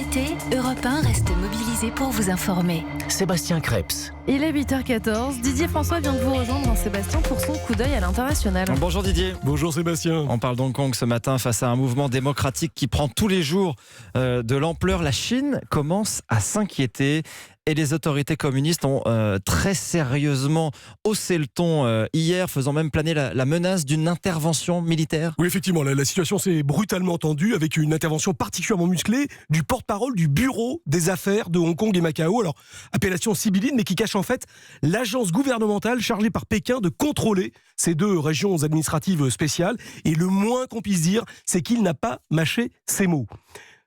été, Europe 1 reste mobilisé pour vous informer. Sébastien Krebs. Il est 8h14. Didier François vient de vous rejoindre, Sébastien, pour son coup d'œil à l'international. Bonjour Didier. Bonjour Sébastien. On parle d'Hong Kong ce matin face à un mouvement démocratique qui prend tous les jours de l'ampleur. La Chine commence à s'inquiéter et les autorités communistes ont très sérieusement haussé le ton hier, faisant même planer la menace d'une intervention militaire. Oui, effectivement, la situation s'est brutalement tendue avec une intervention particulièrement musclée du porte-parole du bureau des affaires de Hong Kong et Macao. Alors, appellation sibylline, mais qui cache en fait l'agence gouvernementale chargée par Pékin de contrôler ces deux régions administratives spéciales. Et le moins qu'on puisse dire, c'est qu'il n'a pas mâché ses mots.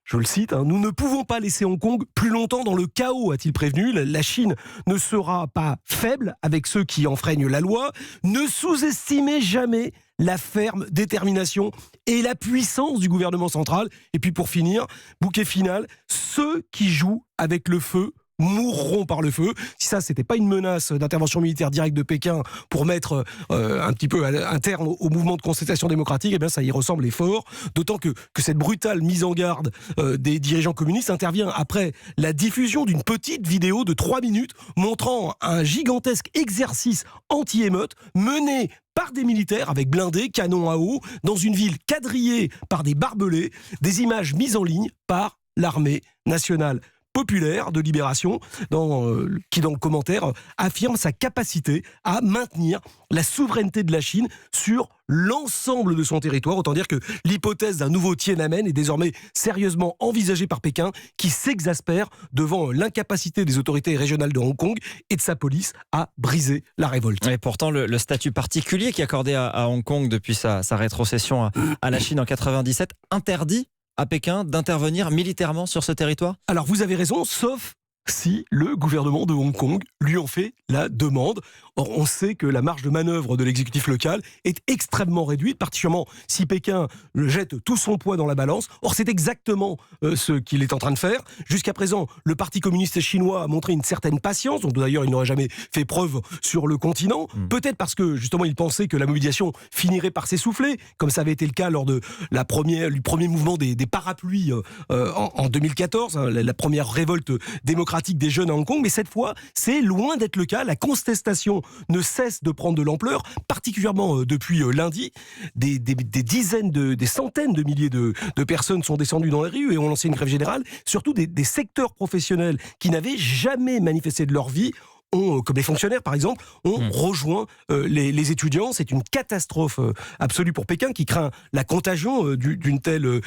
Je le cite, nous ne pouvons pas laisser Hong Kong plus longtemps dans le chaos, a-t-il prévenu. La Chine ne sera pas faible avec ceux qui enfreignent la loi. Ne sous-estimez jamais la ferme détermination et la puissance du gouvernement central. Et puis pour finir, bouquet final, ceux qui jouent avec le feu mourront par le feu. Si ça, c'était pas une menace d'intervention militaire directe de Pékin pour mettre un petit peu un terme au mouvement de contestation démocratique, eh bien ça y ressemble fort. D'autant que cette brutale mise en garde des dirigeants communistes intervient après la diffusion d'une petite vidéo de 3 minutes montrant un gigantesque exercice anti-émeute mené par des militaires avec blindés, canons à eau, dans une ville quadrillée par des barbelés, des images mises en ligne par l'armée nationale populaire de libération, qui dans le commentaire affirme sa capacité à maintenir la souveraineté de la Chine sur l'ensemble de son territoire. Autant dire que l'hypothèse d'un nouveau Tiananmen est désormais sérieusement envisagée par Pékin, qui s'exaspère devant l'incapacité des autorités régionales de Hong Kong et de sa police à briser la révolte. Et pourtant, le statut particulier qui est accordé à Hong Kong depuis sa rétrocession à la Chine en 97 interdit à Pékin d'intervenir militairement sur ce territoire ? Alors vous avez raison, sauf si le gouvernement de Hong Kong lui en fait la demande. Or, on sait que la marge de manœuvre de l'exécutif local est extrêmement réduite, particulièrement si Pékin jette tout son poids dans la balance. Or, c'est exactement ce qu'il est en train de faire. Jusqu'à présent, le Parti communiste chinois a montré une certaine patience, dont d'ailleurs il n'aurait jamais fait preuve sur le continent. Peut-être parce que, justement, il pensait que la mobilisation finirait par s'essouffler, comme ça avait été le cas lors de du premier mouvement des parapluies en 2014, la première révolte démocratique des jeunes à Hong Kong. Mais cette fois, c'est loin d'être le cas. La contestation ne cesse de prendre de l'ampleur, particulièrement depuis lundi. Des dizaines, des centaines de milliers de personnes sont descendues dans les rues et ont lancé une grève générale. Surtout des secteurs professionnels qui n'avaient jamais manifesté de leur vie, comme les fonctionnaires par exemple, ont rejoint les étudiants. C'est une catastrophe absolue pour Pékin qui craint la contagion d'une telle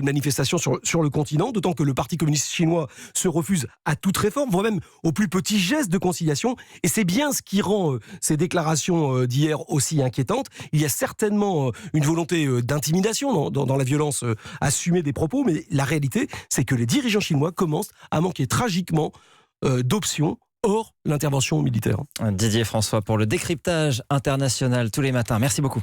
manifestation sur le continent, d'autant que le Parti communiste chinois se refuse à toute réforme, voire même au plus petit geste de conciliation. Et c'est bien ce qui rend ces déclarations d'hier aussi inquiétantes. Il y a certainement une volonté d'intimidation dans la violence assumée des propos, mais la réalité, c'est que les dirigeants chinois commencent à manquer tragiquement d'options hors l'intervention militaire. Didier François pour le décryptage international tous les matins. Merci beaucoup.